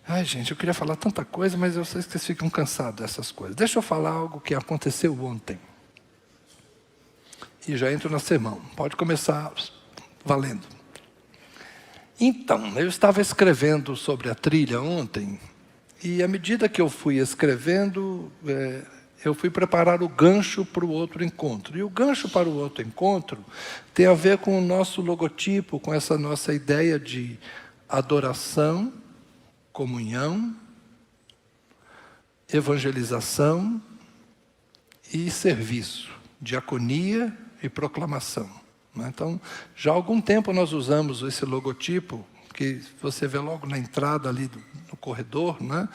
Ai, gente, eu queria falar tanta coisa, mas eu sei que vocês ficam cansados dessas coisas. Deixa eu falar algo que aconteceu ontem. E já entro no sermão. Pode começar valendo. Então, eu estava escrevendo sobre a trilha ontem, e à medida que eu fui escrevendo, eu fui preparar o gancho para o outro encontro. E o gancho para o outro encontro tem a ver com o nosso logotipo, com essa nossa ideia de adoração, comunhão, evangelização e serviço, diaconia e proclamação. Então, já há algum tempo nós usamos esse logotipo, que você vê logo na entrada ali no corredor, né?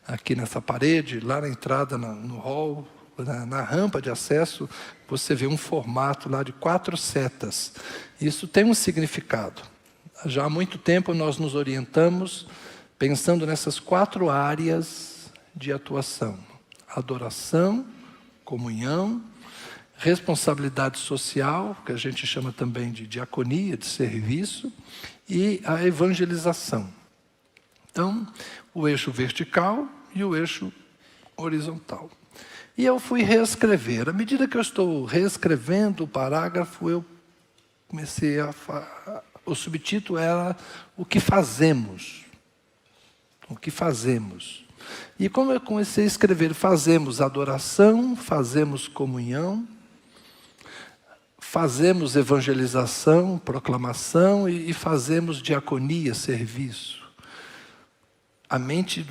Aqui nessa parede, lá na entrada no hall, na rampa de acesso, você vê um formato lá de 4 setas. Isso tem um significado. Já há muito tempo nós nos orientamos pensando nessas 4 áreas de atuação: adoração, comunhão, responsabilidade social, que a gente chama também de diaconia, de serviço, e a evangelização. Então, o eixo vertical e o eixo horizontal. E eu fui reescrever. À medida que eu estou reescrevendo o parágrafo, eu comecei o subtítulo era O que fazemos? O que fazemos? E como eu comecei a escrever, fazemos adoração, fazemos comunhão, fazemos evangelização, proclamação e fazemos diaconia, serviço. A mente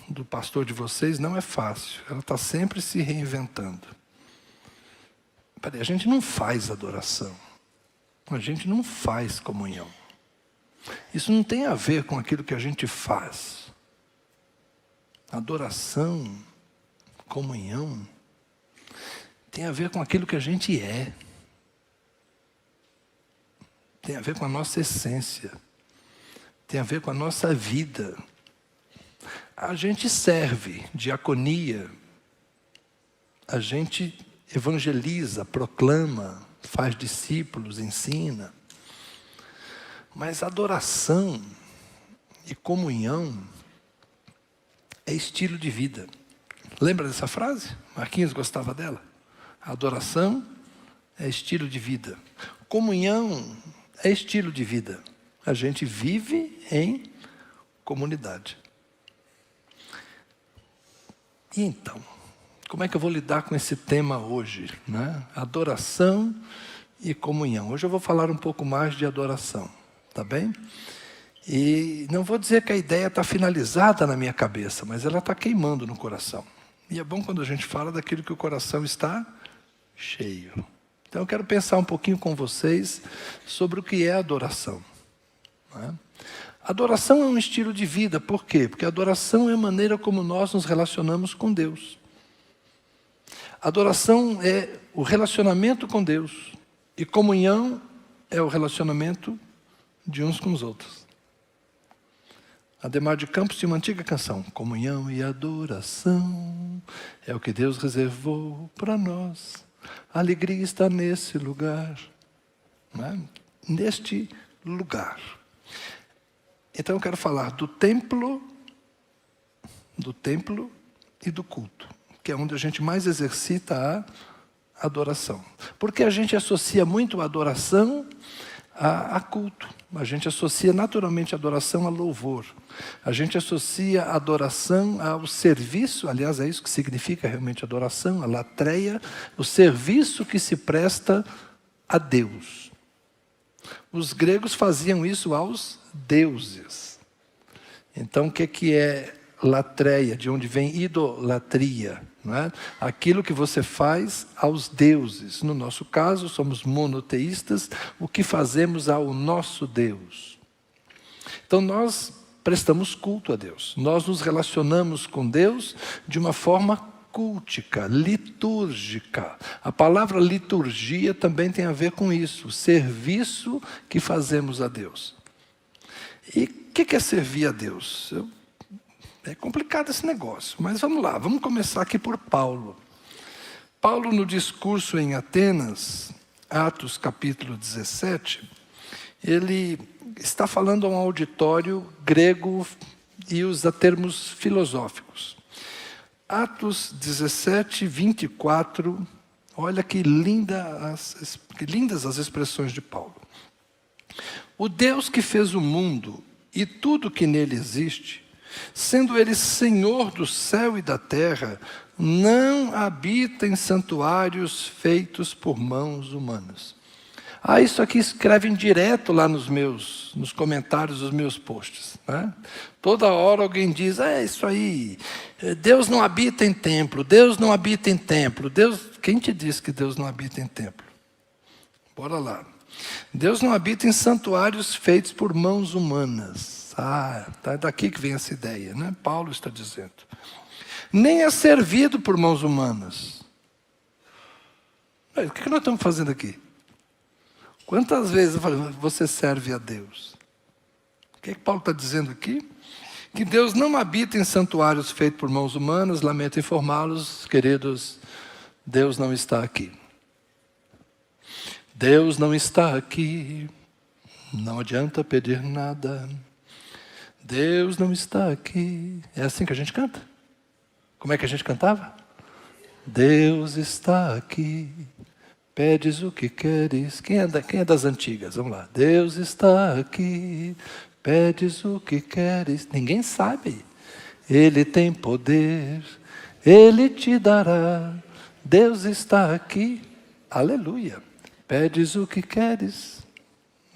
do pastor de vocês não é fácil, ela está sempre se reinventando. A gente não faz adoração, a gente não faz comunhão. Isso não tem a ver com aquilo que a gente faz. Adoração, comunhão, tem a ver com aquilo que a gente é. Tem a ver com a nossa essência. Tem a ver com a nossa vida. A gente serve, diaconia. A gente evangeliza, proclama, faz discípulos, ensina. Mas adoração e comunhão é estilo de vida. Lembra dessa frase? Marquinhos gostava dela. Adoração é estilo de vida. Comunhão é estilo de vida. A gente vive em comunidade. E então, como é que eu vou lidar com esse tema hoje, né? Adoração e comunhão. Hoje eu vou falar um pouco mais de adoração, tá bem? E não vou dizer que a ideia está finalizada na minha cabeça, mas ela está queimando no coração. E é bom quando a gente fala daquilo que o coração está cheio. Então eu quero pensar um pouquinho com vocês sobre o que é adoração. Né? Adoração é um estilo de vida, por quê? Porque adoração é a maneira como nós nos relacionamos com Deus. Adoração é o relacionamento com Deus. E comunhão é o relacionamento de uns com os outros. Ademar de Campos tinha uma antiga canção: comunhão e adoração é o que Deus reservou para nós. A alegria está nesse lugar, né? Neste lugar. Então eu quero falar do templo e do culto, que é onde a gente mais exercita a adoração. Porque a gente associa muito a adoração a culto. A gente associa naturalmente a adoração a louvor. A gente associa a adoração ao serviço, aliás, é isso que significa realmente adoração, a latreia, o serviço que se presta a Deus. Os gregos faziam isso aos deuses. Então, o que é latreia? De onde vem idolatria? Não é? Aquilo que você faz aos deuses. No nosso caso, somos monoteístas, o que fazemos ao nosso Deus. Então nós prestamos culto a Deus. Nós nos relacionamos com Deus de uma forma cultica, litúrgica. A palavra liturgia também tem a ver com isso, o serviço que fazemos a Deus. E o que é servir a Deus? É complicado esse negócio, mas vamos lá, vamos começar aqui por Paulo. Paulo, no discurso em Atenas, Atos capítulo 17, ele está falando a um auditório grego e usa termos filosóficos. Atos 17, 24, olha que lindas as expressões de Paulo. O Deus que fez o mundo e tudo que nele existe, sendo Ele Senhor do céu e da terra, não habita em santuários feitos por mãos humanas. Isso aqui escrevem direto lá nos comentários dos meus posts, né? Toda hora alguém diz, isso aí, Deus não habita em templo, Deus não habita em templo. Quem te disse que Deus não habita em templo? Bora lá. Deus não habita em santuários feitos por mãos humanas. Tá daqui que vem essa ideia, né? Paulo está dizendo. Nem é servido por mãos humanas. O que nós estamos fazendo aqui? Quantas vezes eu falei, você serve a Deus? O que Paulo está dizendo aqui? Que Deus não habita em santuários feitos por mãos humanas. Lamento informá-los, queridos, Deus não está aqui. Deus não está aqui, não adianta pedir nada. Deus não está aqui. É assim que a gente canta? Como é que a gente cantava? Deus está aqui, pedes o que queres. Quem é das antigas? Vamos lá. Deus está aqui, pedes o que queres. Ninguém sabe. Ele tem poder, Ele te dará. Deus está aqui, aleluia. Pedes o que queres.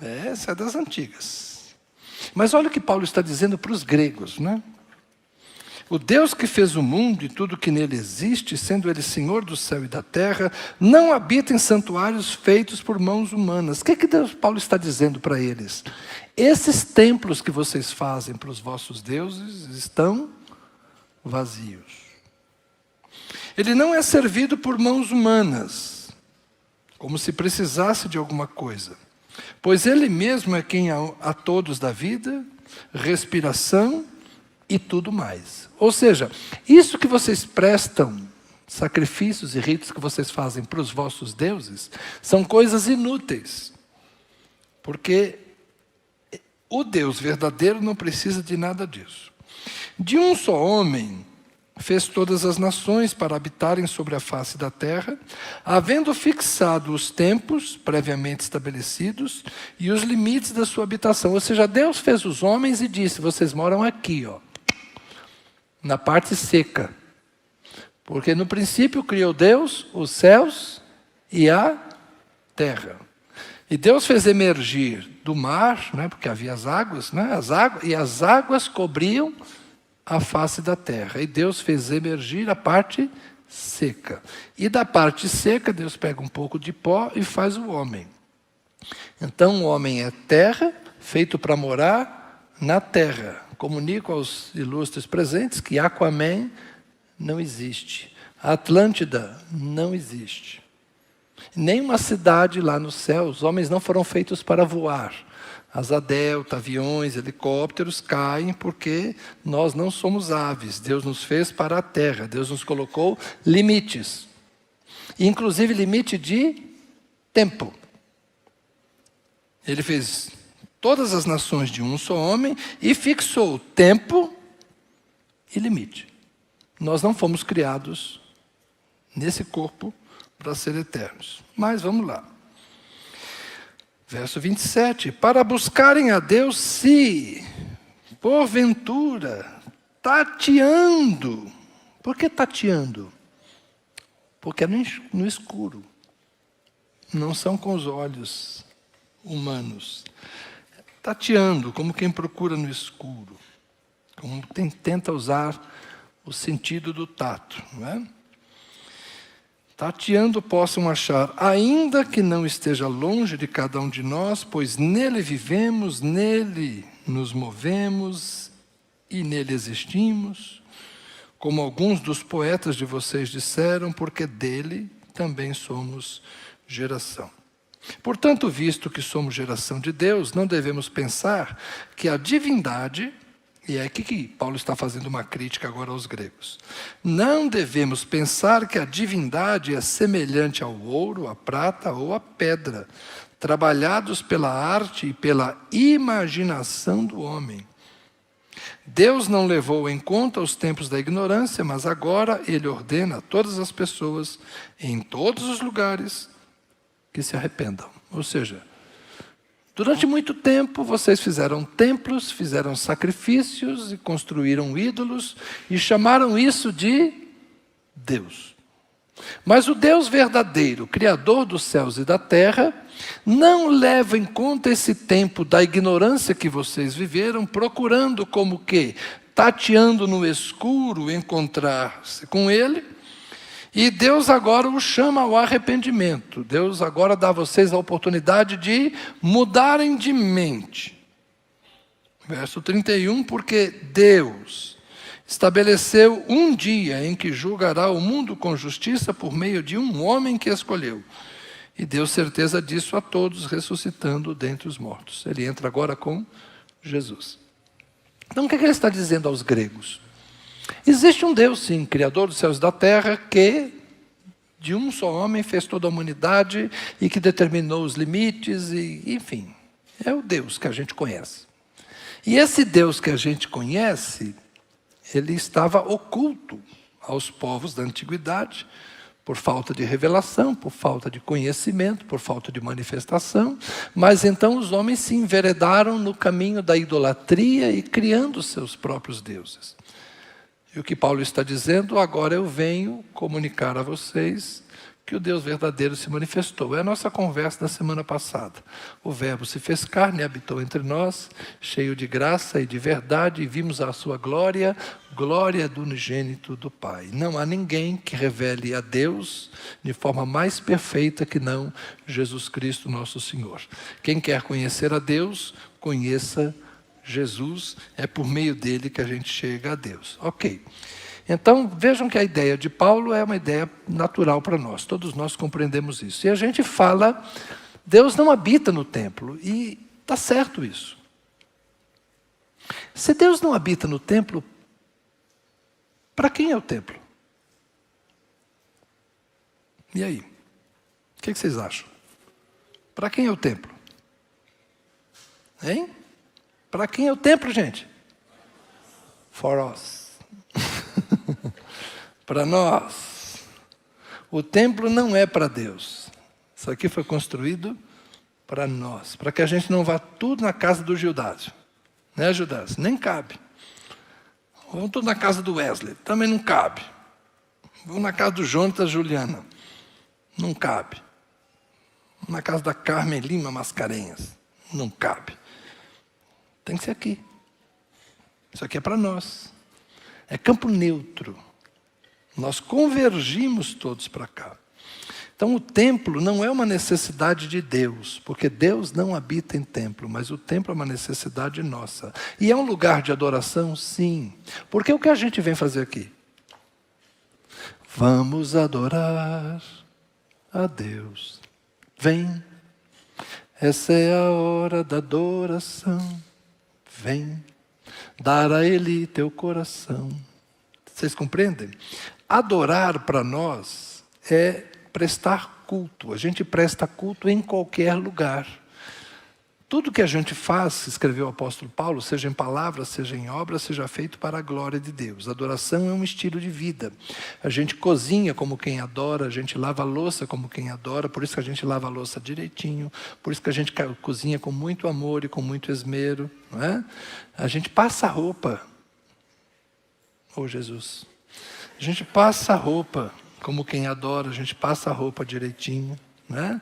Essa é das antigas. Mas olha o que Paulo está dizendo para os gregos, né? O Deus que fez o mundo e tudo que nele existe, sendo Ele Senhor do céu e da terra, não habita em santuários feitos por mãos humanas. O que Paulo está dizendo para eles? Esses templos que vocês fazem para os vossos deuses estão vazios. Ele não é servido por mãos humanas, como se precisasse de alguma coisa, pois Ele mesmo é quem a todos dá vida, respiração e tudo mais. Ou seja, isso que vocês prestam, sacrifícios e ritos que vocês fazem para os vossos deuses, são coisas inúteis, porque o Deus verdadeiro não precisa de nada disso. De um só homem fez todas as nações para habitarem sobre a face da terra, havendo fixado os tempos previamente estabelecidos e os limites da sua habitação. Ou seja, Deus fez os homens e disse, vocês moram aqui, na parte seca. Porque no princípio criou Deus os céus e a terra. E Deus fez emergir do mar, né, porque havia as águas, e as águas cobriam a face da terra. E Deus fez emergir a parte seca. E da parte seca, Deus pega um pouco de pó e faz o homem. Então, o homem é terra, feito para morar na terra. Comunico aos ilustres presentes que Aquaman não existe. A Atlântida não existe. Nem uma cidade lá no céu. Os homens não foram feitos para voar. Asa delta, aviões, helicópteros caem porque nós não somos aves. Deus nos fez para a terra. Deus nos colocou limites. Inclusive limite de tempo. Ele fez todas as nações de um só homem e fixou tempo e limite. Nós não fomos criados nesse corpo para ser eternos. Mas vamos lá. Verso 27, para buscarem a Deus se, porventura, tateando. Por que tateando? Porque é no escuro. Não são com os olhos humanos. Tateando, como quem procura no escuro. Como quem tenta usar o sentido do tato, não é? Tateando possam achar, ainda que não esteja longe de cada um de nós, pois nele vivemos, nele nos movemos e nele existimos, como alguns dos poetas de vocês disseram, porque dele também somos geração. Portanto, visto que somos geração de Deus, não devemos pensar que a divindade, e é aqui que Paulo está fazendo uma crítica agora aos gregos. Não devemos pensar que a divindade é semelhante ao ouro, à prata ou à pedra, trabalhados pela arte e pela imaginação do homem. Deus não levou em conta os tempos da ignorância, mas agora Ele ordena a todas as pessoas, em todos os lugares, que se arrependam. Ou seja, durante muito tempo vocês fizeram templos, fizeram sacrifícios e construíram ídolos e chamaram isso de Deus. Mas o Deus verdadeiro, Criador dos céus e da terra, não leva em conta esse tempo da ignorância que vocês viveram, procurando como que, tateando no escuro, encontrar-se com Ele. E Deus agora o chama ao arrependimento. Deus agora dá a vocês a oportunidade de mudarem de mente. Verso 31, porque Deus estabeleceu um dia em que julgará o mundo com justiça por meio de um homem que escolheu. E deu certeza disso a todos, ressuscitando dentre os mortos. Ele entra agora com Jesus. Então, o que ele está dizendo aos gregos? Existe um Deus, sim, Criador dos céus e da terra, que de um só homem fez toda a humanidade e que determinou os limites, e, enfim, é o Deus que a gente conhece. E esse Deus que a gente conhece, ele estava oculto aos povos da antiguidade, por falta de revelação, por falta de conhecimento, por falta de manifestação. Mas então os homens se enveredaram no caminho da idolatria e criando seus próprios deuses. E o que Paulo está dizendo, agora eu venho comunicar a vocês que o Deus verdadeiro se manifestou. É a nossa conversa da semana passada. O Verbo se fez carne e habitou entre nós, cheio de graça e de verdade, e vimos a sua glória, glória do unigênito do Pai. Não há ninguém que revele a Deus de forma mais perfeita que não Jesus Cristo, nosso Senhor. Quem quer conhecer a Deus, conheça Jesus, é por meio dele que a gente chega a Deus. Ok. Então, vejam que a ideia de Paulo é uma ideia natural para nós. Todos nós compreendemos isso. E a gente fala, Deus não habita no templo. E está certo isso. Se Deus não habita no templo, para quem é o templo? E aí? O que vocês acham? Para quem é o templo? Hein? Para quem é o templo, gente? For us. Para nós. O templo não é para Deus. Isso aqui foi construído para nós. Para que a gente não vá tudo na casa do Gildásio. Né, Gildásio? Nem cabe. Vamos tudo na casa do Wesley. Também não cabe. Vamos na casa do Jonatas Juliana. Não cabe. Vamos na casa da Carmen Lima Mascarenhas. Não cabe. Tem que ser aqui. Isso aqui é para nós. É campo neutro. Nós convergimos todos para cá. Então o templo não é uma necessidade de Deus, porque Deus não habita em templo, mas o templo é uma necessidade nossa. E é um lugar de adoração, sim. Porque o que a gente vem fazer aqui? Vamos adorar a Deus. Vem, essa é a hora da adoração. Vem, dar a Ele teu coração. Vocês compreendem? Adorar para nós é prestar culto. A gente presta culto em qualquer lugar. Tudo que a gente faz, escreveu o apóstolo Paulo, seja em palavra, seja em obra, seja feito para a glória de Deus. Adoração é um estilo de vida. A gente cozinha como quem adora, a gente lava a louça como quem adora, por isso que a gente lava a louça direitinho, por isso que a gente cozinha com muito amor e com muito esmero. Não é? A gente passa a roupa. Oh, Jesus. A gente passa a roupa como quem adora, a gente passa a roupa direitinho. Né?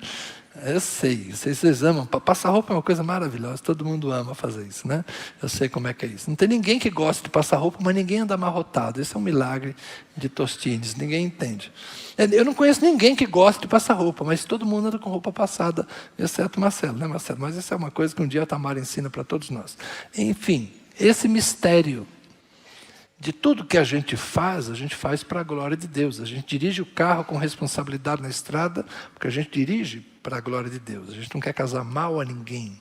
Eu sei, vocês amam. Passar roupa é uma coisa maravilhosa, todo mundo ama fazer isso, né? Eu sei como é que é isso. Não tem ninguém que goste de passar roupa, mas ninguém anda amarrotado. Esse é um milagre de Tostines, ninguém entende. Eu não conheço ninguém que goste de passar roupa, mas todo mundo anda com roupa passada, exceto Marcelo, né, Marcelo? Mas isso é uma coisa que um dia a Tamara ensina para todos nós. Enfim, esse mistério de tudo que a gente faz para a glória de Deus. A gente dirige o carro com responsabilidade na estrada, porque a gente dirige para a glória de Deus. A gente não quer causar mal a ninguém.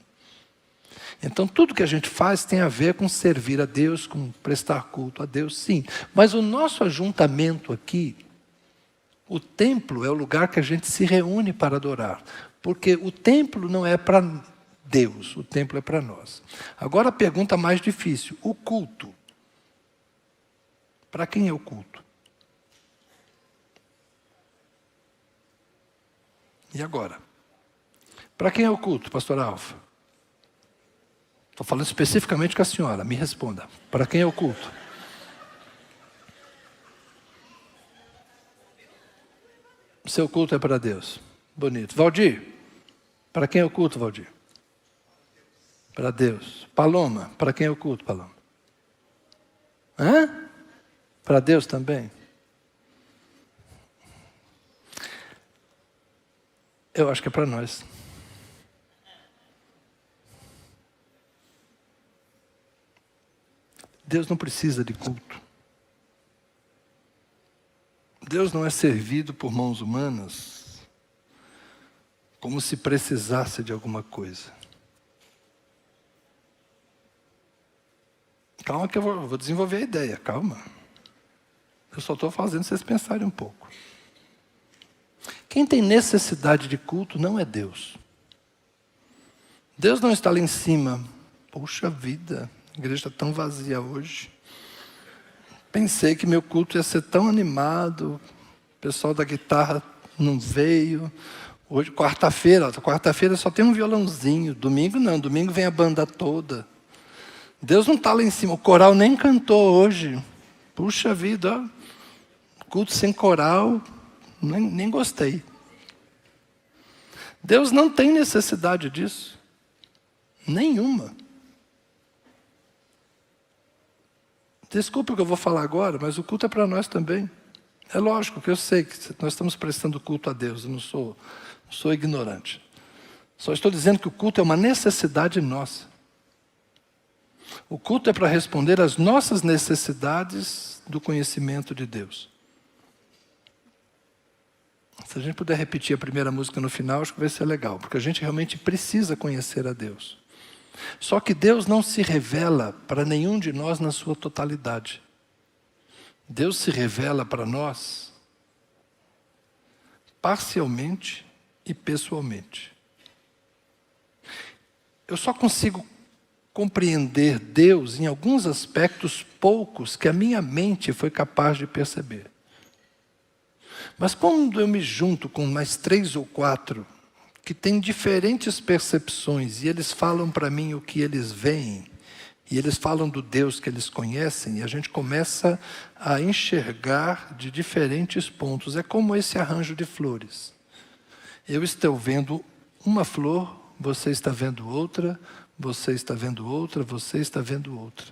Então, tudo que a gente faz tem a ver com servir a Deus, com prestar culto a Deus, sim. Mas o nosso ajuntamento aqui, o templo é o lugar que a gente se reúne para adorar. Porque o templo não é para Deus, o templo é para nós. Agora a pergunta mais difícil, o culto. Para quem é o culto? E agora? Para quem é o culto, pastor Alfa? Estou falando especificamente com a senhora, me responda. Para quem é o culto? Seu culto é para Deus. Bonito. Valdir, para quem é o culto, Valdir? Para Deus. Paloma, para quem é o culto, Paloma? Hã? Para Deus também? Eu acho que é para nós. Deus não precisa de culto. Deus não é servido por mãos humanas como se precisasse de alguma coisa. Calma que eu vou desenvolver a ideia, calma. Eu só estou fazendo vocês pensarem um pouco. Quem tem necessidade de culto não é Deus. Deus não está lá em cima. Puxa vida, a igreja está tão vazia hoje. Pensei que meu culto ia ser tão animado. O pessoal da guitarra não veio. Hoje, quarta-feira só tem um violãozinho. Domingo não, domingo vem a banda toda. Deus não está lá em cima. O coral nem cantou hoje. Puxa vida, ó. Culto sem coral, nem gostei. Deus não tem necessidade disso. Nenhuma. Desculpe o que eu vou falar agora, mas o culto é para nós também. É lógico que eu sei que nós estamos prestando culto a Deus. Eu não sou ignorante. Só estou dizendo que o culto é uma necessidade nossa. O culto é para responder às nossas necessidades do conhecimento de Deus. Se a gente puder repetir a primeira música no final, acho que vai ser legal, porque a gente realmente precisa conhecer a Deus. Só que Deus não se revela para nenhum de nós na sua totalidade. Deus se revela para nós parcialmente e pessoalmente. Eu só consigo compreender Deus em alguns aspectos poucos que a minha mente foi capaz de perceber. Mas quando eu me junto com mais 3 ou 4 que têm diferentes percepções e eles falam para mim o que eles veem, e eles falam do Deus que eles conhecem, e a gente começa a enxergar de diferentes pontos. É como esse arranjo de flores. Eu estou vendo uma flor, você está vendo outra, você está vendo outra, você está vendo outra.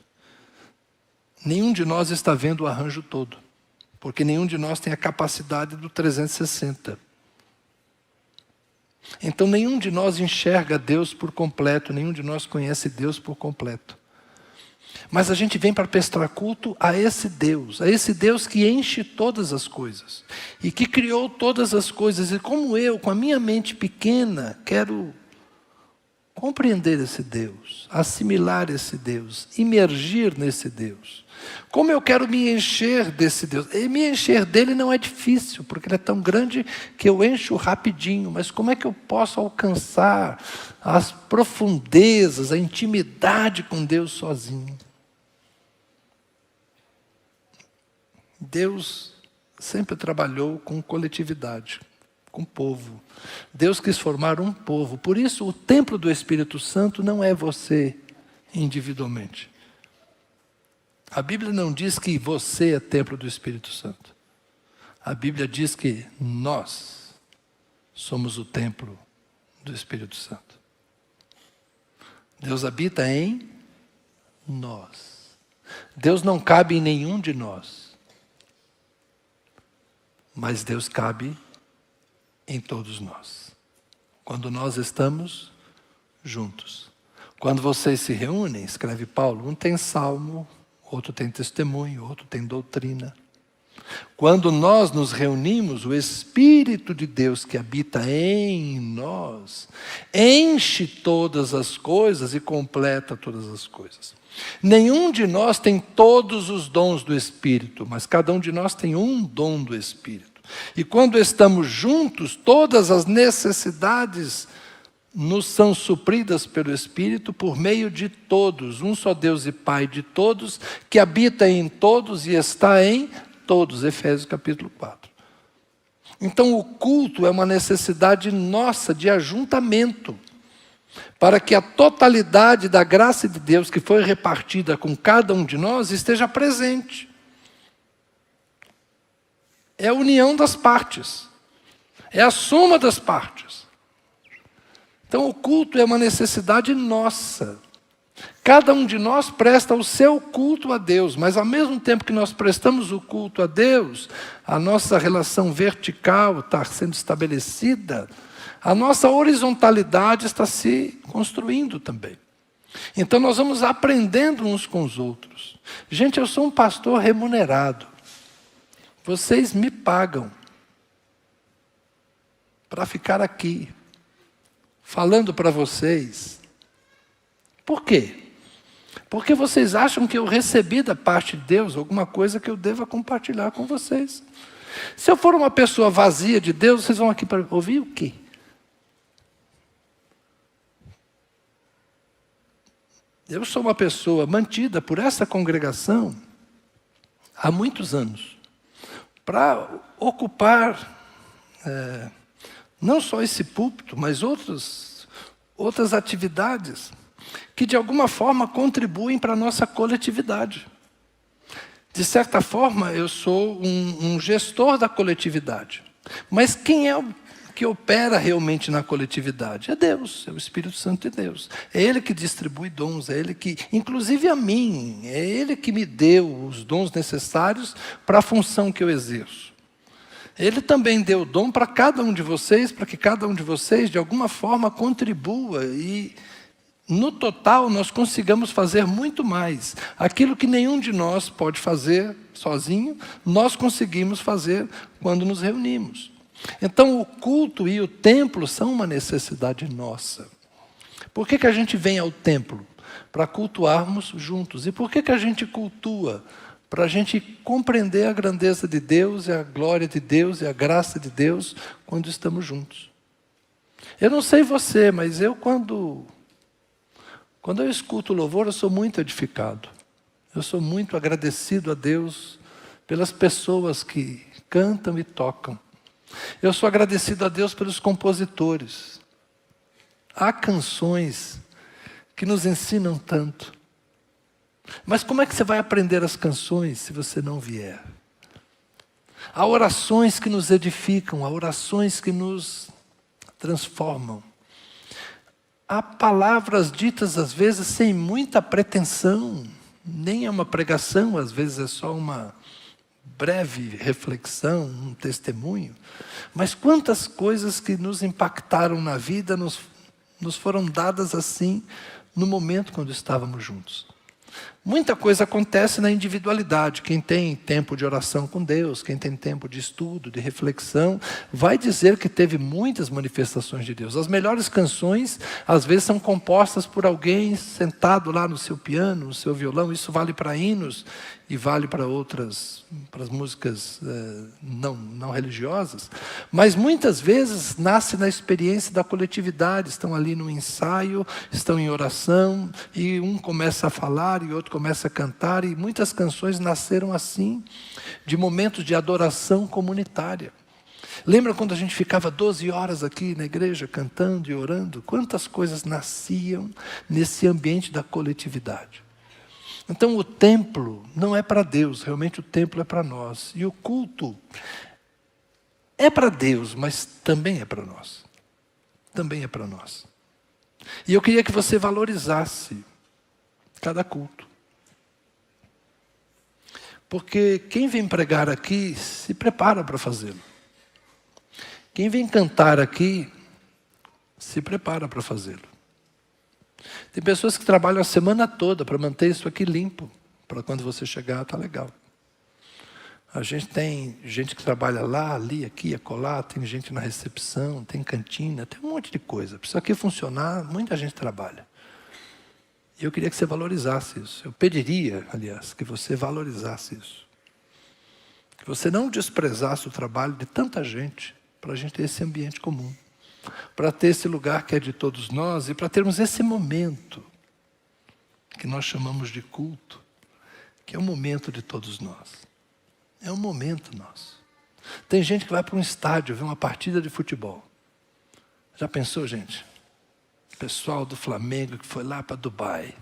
Nenhum de nós está vendo o arranjo todo. Porque nenhum de nós tem a capacidade do 360. Então nenhum de nós enxerga Deus por completo, nenhum de nós conhece Deus por completo. Mas a gente vem para prestar culto a esse Deus que enche todas as coisas, e que criou todas as coisas, e como eu, com a minha mente pequena, quero compreender esse Deus, assimilar esse Deus, imergir nesse Deus. Como eu quero me encher desse Deus? E me encher dele não é difícil, porque ele é tão grande que eu encho rapidinho. Mas como é que eu posso alcançar as profundezas, a intimidade com Deus sozinho? Deus sempre trabalhou com coletividade, com povo. Deus quis formar um povo. Por isso, o templo do Espírito Santo não é você individualmente. A Bíblia não diz que você é templo do Espírito Santo. A Bíblia diz que nós somos o templo do Espírito Santo. Deus habita em nós. Deus não cabe em nenhum de nós. Mas Deus cabe em todos nós. Quando nós estamos juntos. Quando vocês se reúnem, escreve Paulo, um tem salmo, outro tem testemunho, outro tem doutrina. Quando nós nos reunimos, o Espírito de Deus que habita em nós, enche todas as coisas e completa todas as coisas. Nenhum de nós tem todos os dons do Espírito, mas cada um de nós tem um dom do Espírito. E quando estamos juntos, todas as necessidades nos são supridas pelo Espírito por meio de todos, um só Deus e Pai de todos, que habita em todos e está em todos. Efésios capítulo 4. Então o culto é uma necessidade nossa de ajuntamento, para que a totalidade da graça de Deus que foi repartida com cada um de nós esteja presente. É a união das partes, é a soma das partes. Então o culto é uma necessidade nossa. Cada um de nós presta o seu culto a Deus, mas ao mesmo tempo que nós prestamos o culto a Deus, a nossa relação vertical está sendo estabelecida, a nossa horizontalidade está se construindo também. Então nós vamos aprendendo uns com os outros. Gente, eu sou um pastor remunerado. Vocês me pagam para ficar aqui, falando para vocês. Por quê? Porque vocês acham que eu recebi da parte de Deus alguma coisa que eu deva compartilhar com vocês. Se eu for uma pessoa vazia de Deus, vocês vão aqui para ouvir o quê? Eu sou uma pessoa mantida por essa congregação há muitos anos, para ocupar não só esse púlpito, mas outras atividades que de alguma forma contribuem para a nossa coletividade. De certa forma, eu sou um gestor da coletividade. Mas quem é o que opera realmente na coletividade? É Deus, é o Espírito Santo de Deus. É Ele que distribui dons, é Ele que, inclusive a mim, é Ele que me deu os dons necessários para a função que eu exerço. Ele também deu dom para cada um de vocês, para que cada um de vocês, de alguma forma, contribua e, no total, nós consigamos fazer muito mais. Aquilo que nenhum de nós pode fazer sozinho, nós conseguimos fazer quando nos reunimos. Então, o culto e o templo são uma necessidade nossa. Por que a gente vem ao templo? Para cultuarmos juntos. E por que a gente cultua? Para a gente compreender a grandeza de Deus, e a glória de Deus, e a graça de Deus, quando estamos juntos. Eu não sei você, mas eu quando eu escuto o louvor, eu sou muito edificado. Eu sou muito agradecido a Deus pelas pessoas que cantam e tocam. Eu sou agradecido a Deus pelos compositores. Há canções que nos ensinam tanto. Mas como é que você vai aprender as canções se você não vier? Há orações que nos edificam, há orações que nos transformam. Há palavras ditas às vezes sem muita pretensão, nem é uma pregação, às vezes é só uma breve reflexão, um testemunho. Mas quantas coisas que nos impactaram na vida nos foram dadas assim, no momento quando estávamos juntos. Muita coisa acontece na individualidade. Quem tem tempo de oração com Deus, quem tem tempo de estudo, de reflexão, vai dizer que teve muitas manifestações de Deus. As melhores canções, às vezes, são compostas por alguém sentado lá no seu piano, no seu violão. Isso vale para hinos e vale para outras, para as músicas não religiosas. Mas muitas vezes nasce na experiência da coletividade. Estão ali no ensaio, estão em oração, e um começa a falar e outro começa a cantar, e muitas canções nasceram assim, de momentos de adoração comunitária. Lembra quando a gente ficava 12 horas aqui na igreja, cantando e orando? Quantas coisas nasciam nesse ambiente da coletividade. Então o templo não é para Deus, realmente o templo é para nós. E o culto é para Deus, mas também é para nós. Também é para nós. E eu queria que você valorizasse cada culto. Porque quem vem pregar aqui se prepara para fazê-lo. Quem vem cantar aqui se prepara para fazê-lo. Tem pessoas que trabalham a semana toda para manter isso aqui limpo, para quando você chegar, está legal. A gente tem gente que trabalha lá, ali, aqui, acolá, tem gente na recepção, tem cantina, tem um monte de coisa. Para isso aqui funcionar, muita gente trabalha. E eu queria que você valorizasse isso. Eu pediria, aliás, que você valorizasse isso. Que você não desprezasse o trabalho de tanta gente, para a gente ter esse ambiente comum. para ter esse lugar que é de todos nós e para termos esse momento que nós chamamos de culto, que é um momento de todos nós. É um momento nosso. Tem gente que vai para um estádio ver uma partida de futebol. Já pensou, gente? O pessoal do Flamengo que foi lá para Dubai.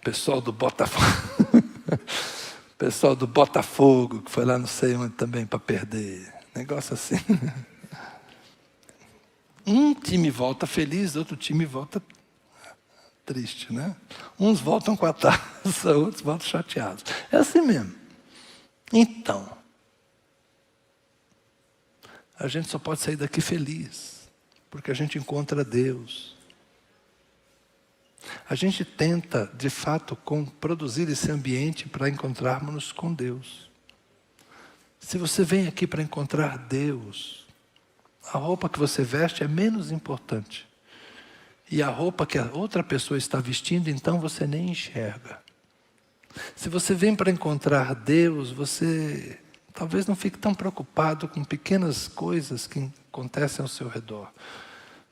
Pessoal do Botafogo. Pessoal do Botafogo que foi lá não sei onde também para perder. Negócio assim. Um time volta feliz, outro time volta triste, né? Uns voltam com a taça, outros voltam chateados. É assim mesmo. Então, a gente só pode sair daqui feliz, porque a gente encontra Deus. A gente tenta, de fato, produzir esse ambiente para encontrarmos-nos com Deus. Se você vem aqui para encontrar Deus, a roupa que você veste é menos importante. E a roupa que a outra pessoa está vestindo, então você nem enxerga. Se você vem para encontrar Deus, você talvez não fique tão preocupado com pequenas coisas que acontecem ao seu redor.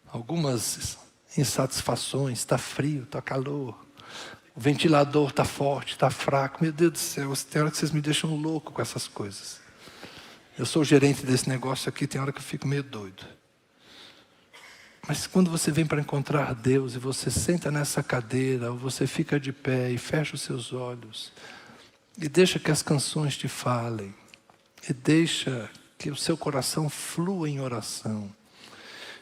Algumas insatisfações, está frio, está calor. O ventilador está forte, está fraco. Meu Deus do céu, tem hora que vocês me deixam louco com essas coisas. Eu sou o gerente desse negócio aqui, tem hora que eu fico meio doido. Mas quando você vem para encontrar Deus e você senta nessa cadeira, ou você fica de pé e fecha os seus olhos, e deixa que as canções te falem, e deixa que o seu coração flua em oração,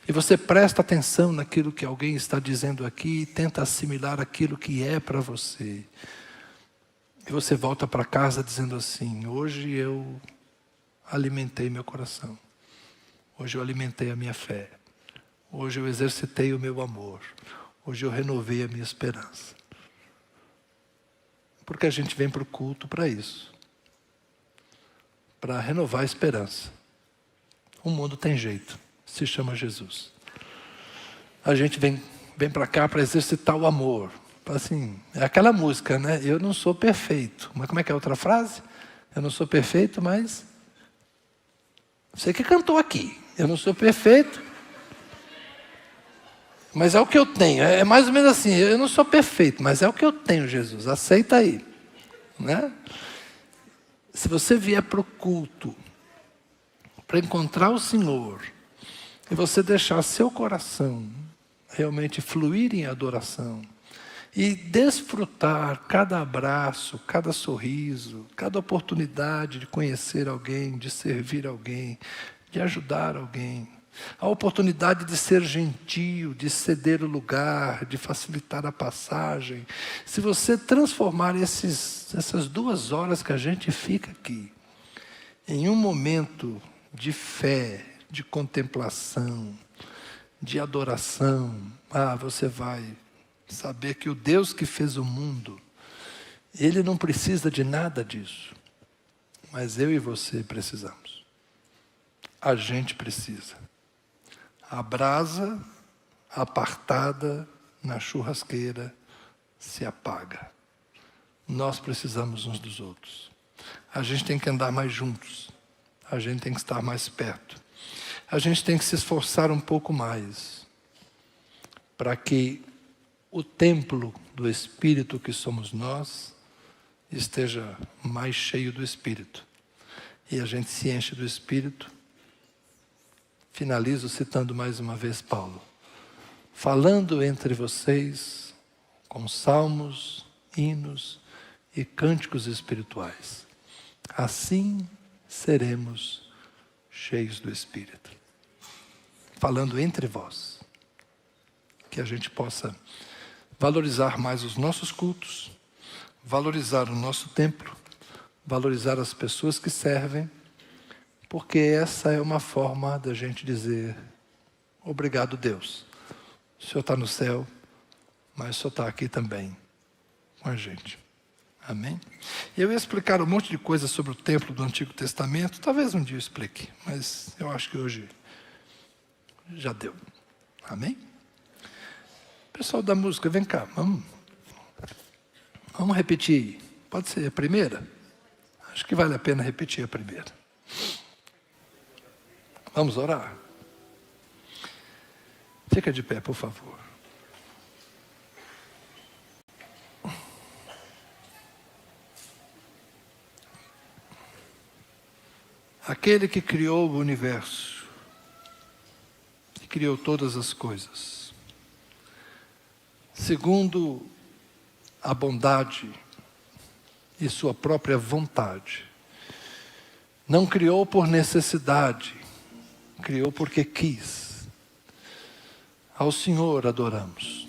e você presta atenção naquilo que alguém está dizendo aqui, e tenta assimilar aquilo que é para você, e você volta para casa dizendo assim: hoje eu alimentei meu coração, hoje eu alimentei a minha fé, hoje eu exercitei o meu amor. Hoje eu renovei a minha esperança. Porque a gente vem para o culto para isso. Para renovar a esperança. O mundo tem jeito. Se chama Jesus. A gente vem para cá para exercitar o amor. Assim, é aquela música, né? Eu não sou perfeito. Mas como é que é a outra frase? Eu não sou perfeito, mas... Você que cantou aqui. Eu não sou perfeito... Mas é o que eu tenho, é mais ou menos assim, eu não sou perfeito, mas é o que eu tenho, Jesus, aceita aí. Né? Se você vier para o culto, para encontrar o Senhor, e você deixar seu coração realmente fluir em adoração, e desfrutar cada abraço, cada sorriso, cada oportunidade de conhecer alguém, de servir alguém, de ajudar alguém, a oportunidade de ser gentil, de ceder o lugar, de facilitar a passagem. Se você transformar essas 2 horas que a gente fica aqui em um momento de fé, de contemplação, de adoração, você vai saber que o Deus que fez o mundo, Ele não precisa de nada disso. Mas eu e você precisamos. A gente precisa. A brasa apartada na churrasqueira se apaga. Nós precisamos uns dos outros. A gente tem que andar mais juntos. A gente tem que estar mais perto. A gente tem que se esforçar um pouco mais para que o templo do Espírito que somos nós esteja mais cheio do Espírito. E a gente se enche do Espírito. Finalizo citando mais uma vez Paulo. Falando entre vocês com salmos, hinos e cânticos espirituais. Assim seremos cheios do Espírito. Falando entre vós. Que a gente possa valorizar mais os nossos cultos, valorizar o nosso templo, valorizar as pessoas que servem, porque essa é uma forma da gente dizer: obrigado, Deus. O Senhor está no céu, mas o Senhor está aqui também com a gente. Amém? Eu ia explicar um monte de coisas sobre o templo do Antigo Testamento. Talvez um dia eu explique, mas eu acho que hoje já deu. Amém? Pessoal da música, vem cá. Vamos repetir. Pode ser a primeira? Acho que vale a pena repetir a primeira. Vamos orar? Fica de pé, por favor. Aquele que criou o universo, que criou todas as coisas, segundo a bondade e sua própria vontade, não criou por necessidade, criou porque quis. Ao Senhor adoramos.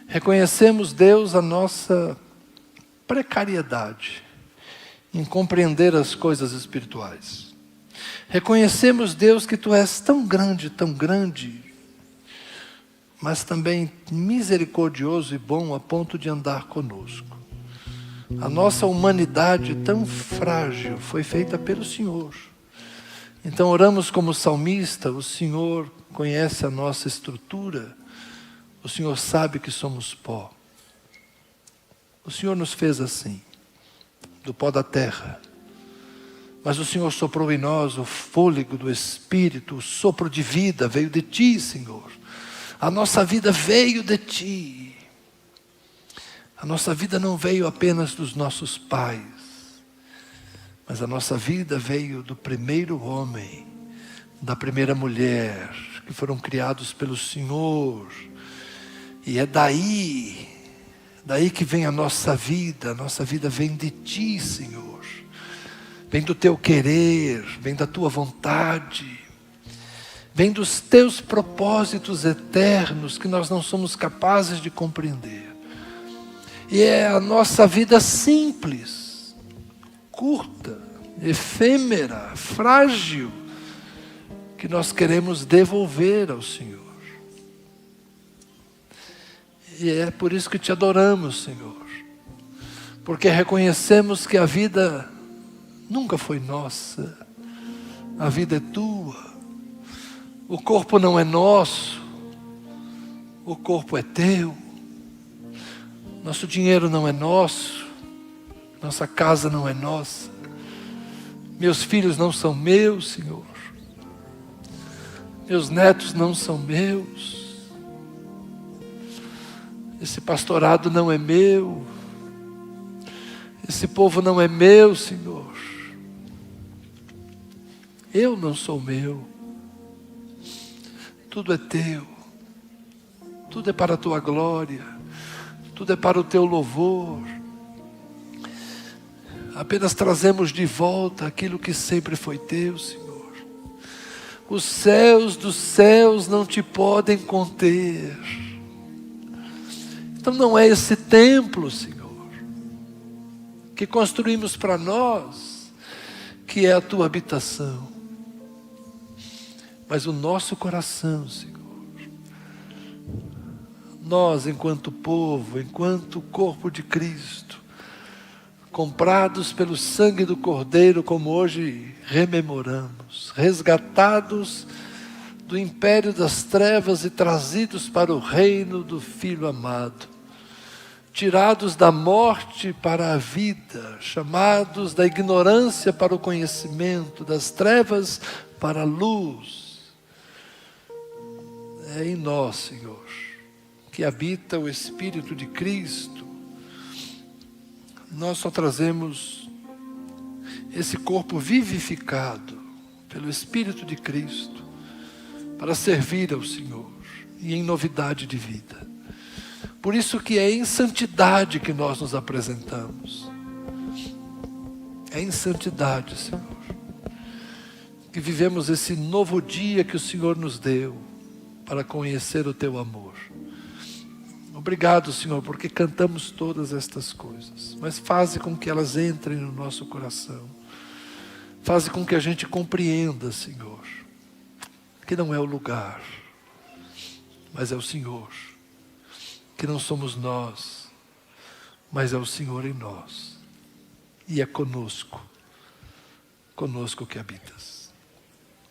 Reconhecemos, Deus, a nossa precariedade em compreender as coisas espirituais. Reconhecemos, Deus, que Tu és tão grande, mas também misericordioso e bom a ponto de andar conosco. A nossa humanidade tão frágil foi feita pelo Senhor. Então oramos como salmista: o Senhor conhece a nossa estrutura, o Senhor sabe que somos pó. O Senhor nos fez assim, do pó da terra. Mas o Senhor soprou em nós o fôlego do Espírito, o sopro de vida veio de Ti, Senhor. A nossa vida veio de Ti. A nossa vida não veio apenas dos nossos pais, mas a nossa vida veio do primeiro homem, da primeira mulher, que foram criados pelo Senhor. E é daí que vem a nossa vida vem de Ti, Senhor. Vem do Teu querer, vem da Tua vontade, vem dos Teus propósitos eternos que nós não somos capazes de compreender. E é a nossa vida simples, curta, efêmera, frágil, que nós queremos devolver ao Senhor. E é por isso que Te adoramos, Senhor. Porque reconhecemos que a vida nunca foi nossa. A vida é Tua. O corpo não é nosso. O corpo é Teu. Nosso dinheiro não é nosso. Nossa casa não é nossa. Meus filhos não são meus, Senhor. Meus netos não são meus. Esse pastorado não é meu. Esse povo não é meu, Senhor. Eu não sou meu. Tudo é Teu. Tudo é para a Tua glória. Tudo é para o Teu louvor. Apenas trazemos de volta aquilo que sempre foi Teu, Senhor. Os céus dos céus não Te podem conter. Então não é esse templo, Senhor, que construímos para nós, que é a Tua habitação. Mas o nosso coração, Senhor. Nós, enquanto povo, enquanto corpo de Cristo, comprados pelo sangue do Cordeiro, como hoje rememoramos, resgatados do império das trevas e trazidos para o reino do Filho amado, tirados da morte para a vida, chamados da ignorância para o conhecimento, das trevas para a luz. É em nós, Senhor, que habita o Espírito de Cristo. Nós só trazemos esse corpo vivificado pelo Espírito de Cristo para servir ao Senhor e em novidade de vida. Por isso que é em santidade que nós nos apresentamos. É em santidade, Senhor, que vivemos esse novo dia que o Senhor nos deu para conhecer o Teu amor. Obrigado, Senhor, porque cantamos todas estas coisas, mas faze com que elas entrem no nosso coração. Faze com que a gente compreenda, Senhor, que não é o lugar, mas é o Senhor. Que não somos nós, mas é o Senhor em nós. E é conosco que habitas.